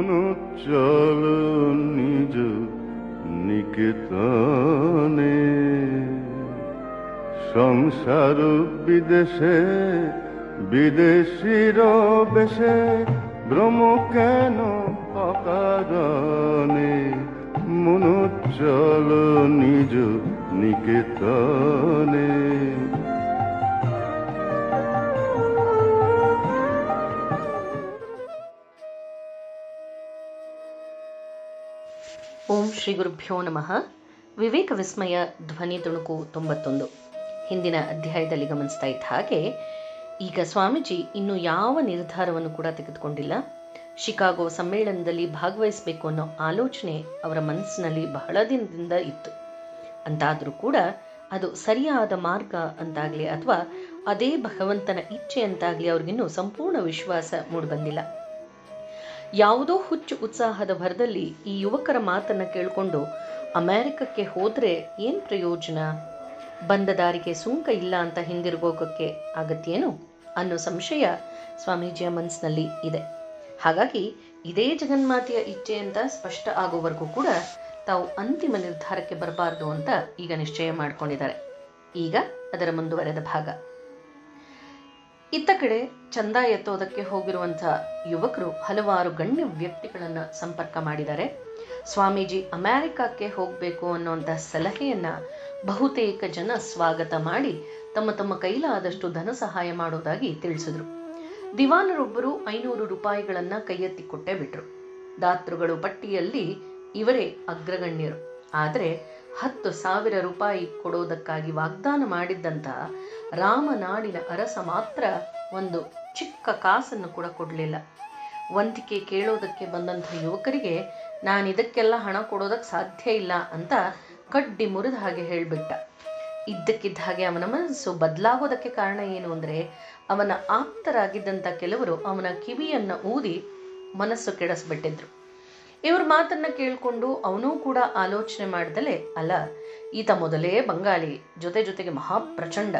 মনো চল নিজ নিকেতনে, সংসার বিদেশে বিদেশির বেশে, ভ্রম কেন অকারণে, মনো চল নিজ নিকেতনে। ಓಂ ಶ್ರೀ ಗುರುಭ್ಯೋ ನಮಃ. ವಿವೇಕ ವಿಸ್ಮಯ ಧ್ವನಿ ತುಣುಕು 91. ಹಿಂದಿನ ಅಧ್ಯಾಯದಲ್ಲಿ ಗಮನಿಸ್ತಾ ಇದ್ದ ಹಾಗೆ ಈಗ ಸ್ವಾಮೀಜಿ ಇನ್ನೂ ಯಾವ ನಿರ್ಧಾರವನ್ನು ಕೂಡ ತೆಗೆದುಕೊಂಡಿಲ್ಲ. ಶಿಕಾಗೋ ಸಮ್ಮೇಳನದಲ್ಲಿ ಭಾಗವಹಿಸಬೇಕು ಅನ್ನೋ ಆಲೋಚನೆ ಅವರ ಮನಸ್ಸಿನಲ್ಲಿ ಬಹಳ ದಿನದಿಂದ ಇತ್ತು. ಅಂತಾದರೂ ಕೂಡ ಅದು ಸರಿಯಾದ ಮಾರ್ಗ ಅಂತಾಗಲಿ ಅಥವಾ ಅದೇ ಭಗವಂತನ ಇಚ್ಛೆ ಅಂತಾಗಲಿ ಅವ್ರಿಗಿನ್ನೂ ಸಂಪೂರ್ಣ ವಿಶ್ವಾಸ ಮೂಡಿಬಂದಿಲ್ಲ. ಯಾವುದೋ ಹುಚ್ಚು ಉತ್ಸಾಹದ ಭರದಲ್ಲಿ ಈ ಯುವಕರ ಮಾತನ್ನು ಕೇಳಿಕೊಂಡು ಅಮೆರಿಕಕ್ಕೆ ಹೋದರೆ ಏನು ಪ್ರಯೋಜನ, ಬಂದ ದಾರಿಗೆ ಸುಂಕ ಇಲ್ಲ ಅಂತ ಹಿಂದಿರುಗೋಗೋಕ್ಕೆ ಆಗತ್ತೇನು ಅನ್ನೋ ಸಂಶಯ ಸ್ವಾಮೀಜಿಯ ಮನಸ್ಸಿನಲ್ಲಿ ಇದೆ. ಹಾಗಾಗಿ ಇದೇ ಜಗನ್ಮಾತೆಯ ಇಚ್ಛೆ ಅಂತ ಸ್ಪಷ್ಟ ಆಗೋವರೆಗೂ ಕೂಡ ತಾವು ಅಂತಿಮ ನಿರ್ಧಾರಕ್ಕೆ ಬರಬಾರ್ದು ಅಂತ ಈಗ ನಿಶ್ಚಯ ಮಾಡಿಕೊಂಡಿದ್ದಾರೆ. ಈಗ ಅದರ ಮುಂದುವರೆದ ಭಾಗ. ಇತ್ತ ಕಡೆ ಚಂದ ಎತ್ತೋದಕ್ಕೆ ಹೋಗಿರುವಂಥ ಯುವಕರು ಹಲವಾರು ಗಣ್ಯ ವ್ಯಕ್ತಿಗಳನ್ನು ಸಂಪರ್ಕ ಮಾಡಿದ್ದಾರೆ. ಸ್ವಾಮೀಜಿ ಅಮೆರಿಕಕ್ಕೆ ಹೋಗಬೇಕು ಅನ್ನುವಂಥ ಸಲಹೆಯನ್ನು ಬಹುತೇಕ ಜನ ಸ್ವಾಗತ ಮಾಡಿ ತಮ್ಮ ತಮ್ಮ ಕೈಲಾದಷ್ಟು ಧನ ಸಹಾಯ ಮಾಡೋದಾಗಿ ತಿಳಿಸಿದ್ರು. ದಿವಾನರೊಬ್ಬರು 500 ರೂಪಾಯಿಗಳನ್ನು ಕೈಯೆತ್ತಿ ಕೊಟ್ಟೇ ಬಿಟ್ರು. ದಾತೃಗಳು ಪಟ್ಟಿಯಲ್ಲಿ ಇವರೇ ಅಗ್ರಗಣ್ಯರು. ಆದರೆ 10,000 ರೂಪಾಯಿ ಕೊಡೋದಕ್ಕಾಗಿ ವಾಗ್ದಾನ ಮಾಡಿದ್ದಂಥ ರಾಮನಾಡಿನ ಅರಸ ಮಾತ್ರ ಒಂದು ಚಿಕ್ಕ ಕಾಸನ್ನು ಕೂಡ ಕೊಡಲಿಲ್ಲ. ವಂತಿಕೆ ಕೇಳೋದಕ್ಕೆ ಬಂದಂಥ ಯುವಕರಿಗೆ ನಾನು ಇದಕ್ಕೆಲ್ಲ ಹಣ ಕೊಡೋದಕ್ಕೆ ಸಾಧ್ಯ ಇಲ್ಲ ಅಂತ ಕಡ್ಡಿ ಮುರಿದ ಹಾಗೆ ಹೇಳಿಬಿಟ್ಟ. ಇದ್ದಕ್ಕಿದ್ದ ಹಾಗೆ ಅವನ ಮನಸ್ಸು ಬದಲಾಗೋದಕ್ಕೆ ಕಾರಣ ಏನು ಅಂದರೆ, ಅವನ ಆಪ್ತರಾಗಿದ್ದಂಥ ಕೆಲವರು ಅವನ ಕಿವಿಯನ್ನು ಊದಿ ಮನಸ್ಸು ಕೆಡಿಸ್ಬಿಟ್ಟಿದ್ರು. ಇವ್ರ ಮಾತನ್ನ ಕೇಳಿಕೊಂಡು ಅವನೂ ಕೂಡ ಆಲೋಚನೆ ಮಾಡ್ದಲೇ, ಅಲ್ಲ ಈತ ಮೊದಲೇ ಬಂಗಾಳಿ, ಜೊತೆಗೆ ಮಹಾಪ್ರಚಂಡ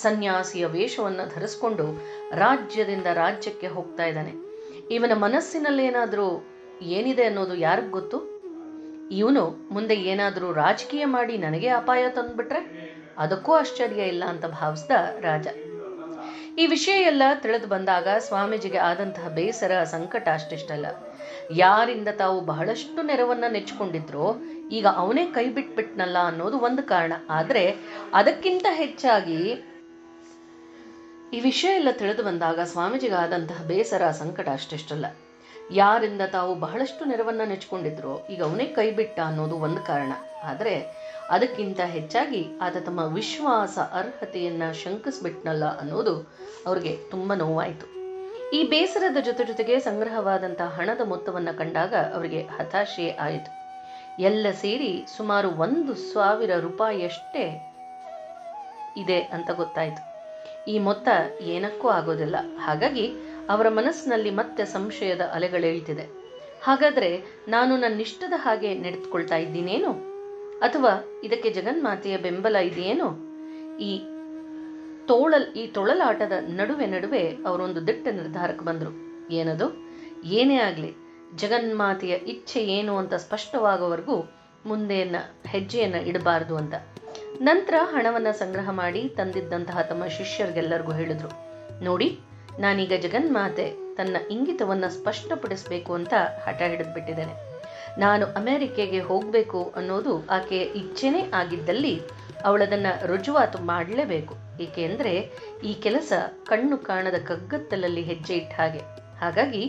ಸನ್ಯಾಸಿಯ ವೇಷವನ್ನು ಧರಿಸ್ಕೊಂಡು ರಾಜ್ಯದಿಂದ ರಾಜ್ಯಕ್ಕೆ ಹೋಗ್ತಾ ಇದ್ದಾನೆ. ಇವನ ಮನಸ್ಸಿನಲ್ಲೇನಾದರೂ ಏನಿದೆ ಅನ್ನೋದು ಯಾರಿಗ್ ಗೊತ್ತು? ಇವನು ಮುಂದೆ ಏನಾದರೂ ರಾಜಕೀಯ ಮಾಡಿ ನನಗೆ ಅಪಾಯ ತಂದುಬಿಟ್ರೆ ಅದಕ್ಕೂ ಆಶ್ಚರ್ಯ ಇಲ್ಲ ಅಂತ ಭಾವಿಸ್ದ ರಾಜ. ಈ ವಿಷಯ ಎಲ್ಲ ತಿಳಿದು ಬಂದಾಗ ಸ್ವಾಮೀಜಿಗೆ ಆದಂತಹ ಬೇಸರ, ಸಂಕಟ ಅಷ್ಟಿಷ್ಟಲ್ಲ. ಯಾರಿಂದ ತಾವು ಬಹಳಷ್ಟು ನೆರವನ್ನ ನೆಚ್ಚಿಕೊಂಡಿದ್ರೋ ಈಗ ಅವನೇ ಕೈ ಬಿಟ್ಬಿಟ್ನಲ್ಲ ಅನ್ನೋದು ಒಂದು ಕಾರಣ. ಆದರೆ ಅದಕ್ಕಿಂತ ಹೆಚ್ಚಾಗಿ ಈ ವಿಷಯ ಎಲ್ಲ ತಿಳಿದು ಬಂದಾಗ ಸ್ವಾಮೀಜಿಗೆ ಆದಂತಹ ಬೇಸರ, ಸಂಕಟ ಅಷ್ಟಿಷ್ಟಲ್ಲ. ಯಾರಿಂದ ತಾವು ಬಹಳಷ್ಟು ನೆರವನ್ನ ನೆಚ್ಚಿಕೊಂಡಿದ್ರೋ ಈಗ ಅವನೇ ಕೈ ಬಿಟ್ಟ ಅನ್ನೋದು ಒಂದು ಕಾರಣ. ಆದರೆ ಅದಕ್ಕಿಂತ ಹೆಚ್ಚಾಗಿ ಆತ ತಮ್ಮ ವಿಶ್ವಾಸ ಅರ್ಹತೆಯನ್ನ ಶಂಕಿಸ್ಬಿಟ್ನಲ್ಲ ಅನ್ನೋದು ಅವ್ರಿಗೆ ತುಂಬಾ ನೋವಾಯಿತು. ಈ ಬೇಸರದ ಜೊತೆಗೆ ಸಂಗ್ರಹವಾದಂತಹ ಹಣದ ಮೊತ್ತವನ್ನು ಕಂಡಾಗ ಅವರಿಗೆ ಹತಾಶೆ ಆಯಿತು. ಎಲ್ಲ ಸೇರಿ ಸುಮಾರು 1,000 ರೂಪಾಯಿಯಷ್ಟೇ ಇದೆ ಅಂತ ಗೊತ್ತಾಯಿತು. ಈ ಮೊತ್ತ ಏನಕ್ಕೂ ಆಗೋದಿಲ್ಲ. ಹಾಗಾಗಿ ಅವರ ಮನಸ್ಸಿನಲ್ಲಿ ಮತ್ತೆ ಸಂಶಯದ ಅಲೆಗಳೇಳ್ತಿದೆ. ಹಾಗಾದ್ರೆ ನಾನು ನನ್ನಿಷ್ಟದ ಹಾಗೆ ನಡೆದುಕೊಳ್ತಾ ಇದ್ದೀನೇನು, ಅಥವಾ ಇದಕ್ಕೆ ಜಗನ್ಮಾತೆಯ ಬೆಂಬಲ ಇದೆಯೇನೋ? ಈ ತೊಳಲಾಟದ ನಡುವೆ ಅವರೊಂದು ದಿಟ್ಟ ನಿರ್ಧಾರಕ್ಕೆ ಬಂದರು. ಏನದು? ಏನೇ ಆಗಲಿ ಜಗನ್ಮಾತೆಯ ಇಚ್ಛೆ ಏನು ಅಂತ ಸ್ಪಷ್ಟವಾಗೋವರೆಗೂ ಮುಂದೆಯನ್ನ ಹೆಜ್ಜೆಯನ್ನು ಇಡಬಾರ್ದು ಅಂತ. ನಂತರ ಹಣವನ್ನು ಸಂಗ್ರಹ ಮಾಡಿ ತಂದಿದ್ದಂತಹ ತಮ್ಮ ಶಿಷ್ಯರಿಗೆಲ್ಲರಿಗೂ ಹೇಳಿದ್ರು, ನೋಡಿ ನಾನೀಗ ಜಗನ್ಮಾತೆ ತನ್ನ ಇಂಗಿತವನ್ನು ಸ್ಪಷ್ಟಪಡಿಸಬೇಕು ಅಂತ ಹಠ ಹಿಡಿದ್ಬಿಟ್ಟಿದ್ದೇನೆ. ನಾನು ಅಮೆರಿಕೆಗೆ ಹೋಗಬೇಕು ಅನ್ನೋದು ಆಕೆಯ ಇಚ್ಛೆನೇ ಆಗಿದ್ದಲ್ಲಿ ಅವಳದನ್ನು ರುಜುವಾತು ಮಾಡಲೇಬೇಕು. ಏಕೆಂದರೆ ಈ ಕೆಲಸ ಕಣ್ಣು ಕಾಣದ ಕಗ್ಗತ್ತಲಲ್ಲಿ ಹೆಜ್ಜೆ ಇಟ್ಟ ಹಾಗೆ. ಹಾಗಾಗಿ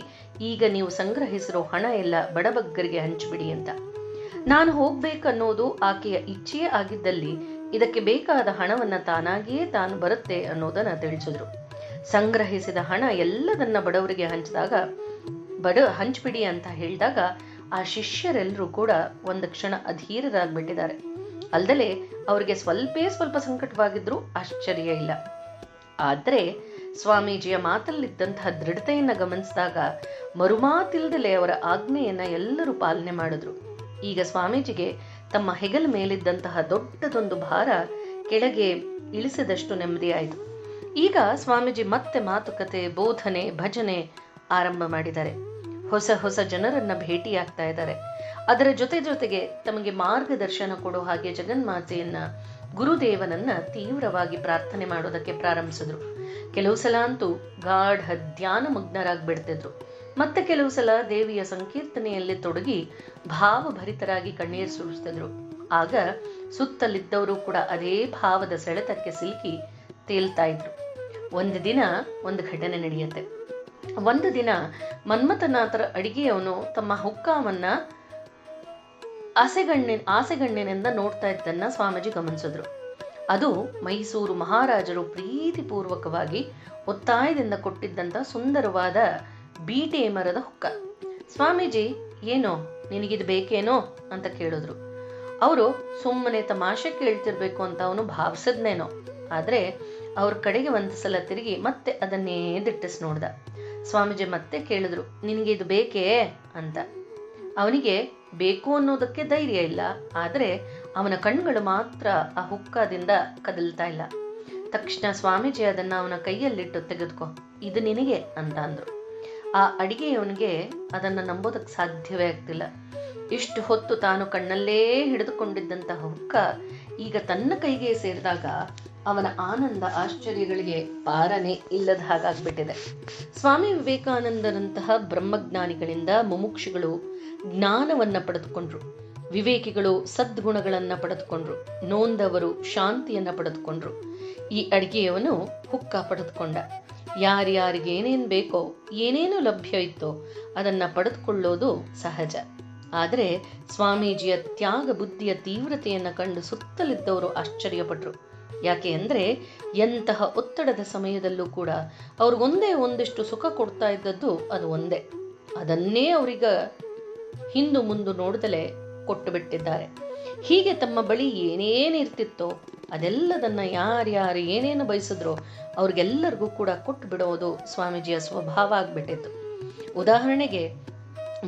ಈಗ ನೀವು ಸಂಗ್ರಹಿಸಿರೋ ಹಣ ಎಲ್ಲ ಬಡಬಗ್ಗರಿಗೆ ಹಂಚಿಬಿಡಿ ಅಂತ. ನಾನು ಹೋಗ್ಬೇಕನ್ನೋದು ಆಕೆಯ ಇಚ್ಛೆಯೇ ಆಗಿದ್ದಲ್ಲಿ ಇದಕ್ಕೆ ಬೇಕಾದ ಹಣವನ್ನು ತಾನಾಗಿಯೇ ತಾನು ಬರುತ್ತೆ ಅನ್ನೋದನ್ನು ತಿಳಿಸಿದ್ರು. ಸಂಗ್ರಹಿಸಿದ ಹಣ ಎಲ್ಲದನ್ನ ಬಡವರಿಗೆ ಹಂಚ್ಬಿಡಿ ಅಂತ ಹೇಳಿದಾಗ ಆ ಶಿಷ್ಯರೆಲ್ಲರೂ ಕೂಡ ಒಂದು ಕ್ಷಣ ಅಧೀರರಾಗ್ಬಿಟ್ಟಿದ್ದಾರೆ. ಅಲ್ದಲೆ ಅವರಿಗೆ ಸ್ವಲ್ಪ ಸಂಕಟವಾಗಿದ್ರೂ ಆಶ್ಚರ್ಯ ಇಲ್ಲ. ಆದರೆ ಸ್ವಾಮೀಜಿಯ ಮಾತಲ್ಲಿದ್ದಂತಹ ದೃಢತೆಯನ್ನು ಗಮನಿಸಿದಾಗ ಮರುಮಾತಿಲ್ದಲೆ ಅವರ ಆಜ್ಞೆಯನ್ನ ಎಲ್ಲರೂ ಪಾಲನೆ ಮಾಡಿದ್ರು. ಈಗ ಸ್ವಾಮೀಜಿಗೆ ತಮ್ಮ ಹೆಗಲ ಮೇಲಿದ್ದಂತಹ ದೊಡ್ಡದೊಂದು ಭಾರ ಕೆಳಗೆ ಇಳಿಸಿದಷ್ಟು ನೆಮ್ಮದಿಯಾಯಿತು. ಈಗ ಸ್ವಾಮೀಜಿ ಮತ್ತೆ ಮಾತುಕತೆ, ಬೋಧನೆ, ಭಜನೆ ಆರಂಭ ಮಾಡಿದ್ದಾರೆ. ಹೊಸ ಹೊಸ ಜನರನ್ನ ಭೇಟಿಯಾಗ್ತಾ ಇದ್ದಾರೆ. ಅದರ ಜೊತೆಗೆ ತಮಗೆ ಮಾರ್ಗದರ್ಶನ ಕೊಡೋ ಹಾಗೆ ಜಗನ್ಮಾತೆಯನ್ನ, ಗುರುದೇವನನ್ನ ತೀವ್ರವಾಗಿ ಪ್ರಾರ್ಥನೆ ಮಾಡೋದಕ್ಕೆ ಪ್ರಾರಂಭಿಸಿದ್ರು. ಕೆಲವು ಸಲ ಅಂತೂ ಗಾಢ ಧ್ಯಾನ ಮಗ್ನರಾಗ್ಬಿಡ್ತಿದ್ರು. ಮತ್ತೆ ಕೆಲವು ಸಲ ದೇವಿಯ ಸಂಕೀರ್ತನೆಯಲ್ಲಿ ತೊಡಗಿ ಭಾವಭರಿತರಾಗಿ ಕಣ್ಣೀರು ಸುರಿಸ್ತಿದ್ರು. ಆಗ ಸುತ್ತಲಿದ್ದವರು ಕೂಡ ಅದೇ ಭಾವದ ಸೆಳೆತಕ್ಕೆ ಸಿಲುಕಿ ತೇಲ್ತಾ ಇದ್ರು. ಒಂದು ದಿನ ಒಂದು ಘಟನೆ ನಡೆಯುತ್ತೆ. ಒಂದು ದಿನ ಮನ್ಮಥನಾಥರ ಅಡಿಗೆಯವನು ತಮ್ಮ ಹುಕ್ಕಾವನ್ನ ಆಸೆಗಣ್ಣಿನಿಂದ ನೋಡ್ತಾ ಇದ್ದನ್ನ ಸ್ವಾಮೀಜಿ ಗಮನಿಸಿದ್ರು. ಅದು ಮೈಸೂರು ಮಹಾರಾಜರು ಪ್ರೀತಿಪೂರ್ವಕವಾಗಿ ಒತ್ತಾಯದಿಂದ ಕೊಟ್ಟಿದ್ದಂತ ಸುಂದರವಾದ ಬೀಟೆ ಮರದ ಹುಕ್ಕ. ಸ್ವಾಮೀಜಿ, ಏನೋ ನಿನಗಿದು ಬೇಕೇನೋ ಅಂತ ಕೇಳಿದ್ರು. ಅವರು ಸುಮ್ಮನೆ ತಮಾಷೆ ಕೇಳ್ತಿರ್ಬೇಕು ಅಂತ ಅವನು ಭಾವಿಸಿದ್ನೇನೋ. ಆದ್ರೆ ಅವ್ರ ಕಡೆಗೆ ಒಂದು ಸಲ ತಿರುಗಿ ಮತ್ತೆ ಅದನ್ನೇ ದಿಟ್ಟಿಸ್ ನೋಡ್ದ. ಸ್ವಾಮೀಜಿ ಮತ್ತೆ ಕೇಳಿದ್ರು, ನಿನಗೆ ಇದು ಬೇಕೇ ಅಂತ. ಅವನಿಗೆ ಬೇಕು ಅನ್ನೋದಕ್ಕೆ ಧೈರ್ಯ ಇಲ್ಲ. ಆದ್ರೆ ಅವನ ಕಣ್ಗಳು ಮಾತ್ರ ಆ ಹುಕ್ಕದಿಂದ ಕದಲ್ತಾ ಇಲ್ಲ. ತಕ್ಷಣ ಸ್ವಾಮೀಜಿ ಅದನ್ನ ಅವನ ಕೈಯಲ್ಲಿಟ್ಟು, ತೆಗೆದುಕೋ, ಇದು ನಿನಗೆ ಅಂತ ಅಂದ್ರು. ಆ ಅಡಿಗೆಯವನಿಗೆ ಅದನ್ನ ನಂಬೋದಕ್ಕೆ ಸಾಧ್ಯವೇ ಆಗ್ತಿಲ್ಲ. ಇಷ್ಟು ಹೊತ್ತು ತಾನು ಕಣ್ಣಲ್ಲೇ ಹಿಡಿದುಕೊಂಡಿದ್ದಂತಹ ಹುಕ್ಕ ಈಗ ತನ್ನ ಕೈಗೆ ಸೇರಿದಾಗ ಅವನ ಆನಂದ ಆಶ್ಚರ್ಯಗಳಿಗೆ ಪಾರನೆ ಇಲ್ಲದ ಹಾಗಾಗ್ಬಿಟ್ಟಿದೆ. ಸ್ವಾಮಿ ವಿವೇಕಾನಂದರಂತಹ ಬ್ರಹ್ಮಜ್ಞಾನಿಗಳಿಂದ ಮುಮುಕ್ಷುಗಳು ಜ್ಞಾನವನ್ನ ಪಡೆದುಕೊಂಡ್ರು, ವಿವೇಕಿಗಳು ಸದ್ಗುಣಗಳನ್ನ ಪಡೆದುಕೊಂಡ್ರು, ನೊಂದವರು ಶಾಂತಿಯನ್ನ ಪಡೆದುಕೊಂಡ್ರು. ಈ ಅಡಿಗೆಯವನು ಹುಕ್ಕ ಪಡೆದುಕೊಂಡ. ಯಾರ್ಯಾರಿಗೆ ಏನೇನು ಬೇಕೋ, ಏನೇನು ಲಭ್ಯ ಇತ್ತೋ ಅದನ್ನ ಪಡೆದುಕೊಳ್ಳೋದು ಸಹಜ. ಆದರೆ ಸ್ವಾಮೀಜಿಯ ತ್ಯಾಗ ಬುದ್ಧಿಯ ತೀವ್ರತೆಯನ್ನು ಕಂಡು ಸುತ್ತಲಿದ್ದವರು ಆಶ್ಚರ್ಯಪಟ್ರು. ಯಾಕೆ ಅಂದರೆ ಎಂತಹ ಒತ್ತಡದ ಸಮಯದಲ್ಲೂ ಕೂಡ ಅವ್ರಿಗೊಂದೇ ಒಂದಿಷ್ಟು ಸುಖ ಕೊಡ್ತಾ ಇದ್ದದ್ದು ಅದು ಒಂದೇ. ಅದನ್ನೇ ಅವರೀಗ ಹಿಂದು ಮುಂದು ನೋಡ್ದಲೇ ಕೊಟ್ಟು ಬಿಟ್ಟಿದ್ದಾರೆ. ಹೀಗೆ ತಮ್ಮ ಬಳಿ ಏನೇನಿರ್ತಿತ್ತೋ ಅದೆಲ್ಲದನ್ನ ಯಾರ್ಯಾರು ಏನೇನು ಬಯಸಿದ್ರೋ ಅವ್ರಿಗೆಲ್ಲರಿಗೂ ಕೂಡ ಕೊಟ್ಟು ಬಿಡೋದು ಸ್ವಾಮೀಜಿಯ ಸ್ವಭಾವ ಆಗ್ಬಿಟ್ಟಿತ್ತು. ಉದಾಹರಣೆಗೆ,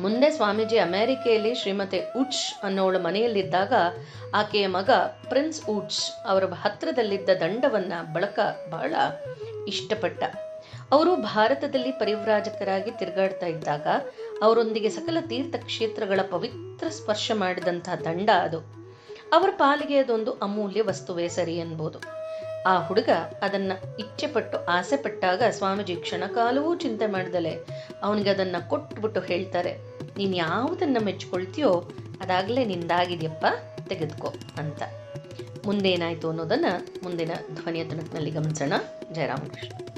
ಮುಂದೆ ಸ್ವಾಮೀಜಿ ಅಮೆರಿಕೆಯಲ್ಲಿ ಶ್ರೀಮತಿ ವುಡ್ಸ್ ಅನ್ನೋಳ ಮನೆಯಲ್ಲಿದ್ದಾಗ ಆಕೆಯ ಮಗ ಪ್ರಿನ್ಸ್ ವುಡ್ಸ್ ಅವರ ಹತ್ತಿರದಲ್ಲಿದ್ದ ದಂಡವನ್ನ ಬಹಳ ಇಷ್ಟಪಟ್ಟ. ಅವರು ಭಾರತದಲ್ಲಿ ಪರಿವ್ರಾಜಕರಾಗಿ ತಿರುಗಾಡ್ತಾ ಇದ್ದಾಗ ಅವರೊಂದಿಗೆ ಸಕಲ ತೀರ್ಥ ಕ್ಷೇತ್ರಗಳ ಪವಿತ್ರ ಸ್ಪರ್ಶ ಮಾಡಿದಂತಹ ದಂಡ ಅದು. ಅವರ ಪಾಲಿಗೆ ಅದೊಂದು ಅಮೂಲ್ಯ ವಸ್ತುವೇ ಸರಿ ಅನ್ಬೋದು. ಆ ಹುಡುಗ ಅದನ್ನ ಇಚ್ಛೆಪಟ್ಟು ಆಸೆ ಪಟ್ಟಾಗ ಸ್ವಾಮೀಜಿ ಕ್ಷಣಕಾಲವೂ ಚಿಂತೆ ಮಾಡ್ದಲೆ ಅವನಿಗೆ ಅದನ್ನ ಕೊಟ್ಬಿಟ್ಟು ಹೇಳ್ತಾರೆ, ನೀನ್ ಯಾವುದನ್ನ ಮೆಚ್ಕೊಳ್ತೀಯೋ ಅದಾಗಲೇ ನಿಂದಾಗಿದೆಯಪ್ಪ, ತೆಗೆದುಕೋ ಅಂತ. ಮುಂದೇನಾಯ್ತು ಅನ್ನೋದನ್ನ ಮುಂದಿನ ಧ್ವನಿಯ ತುಣುಕಿನಲ್ಲಿ ಗಮನಿಸೋಣ. ಜಯರಾಮಕೃಷ್ಣ.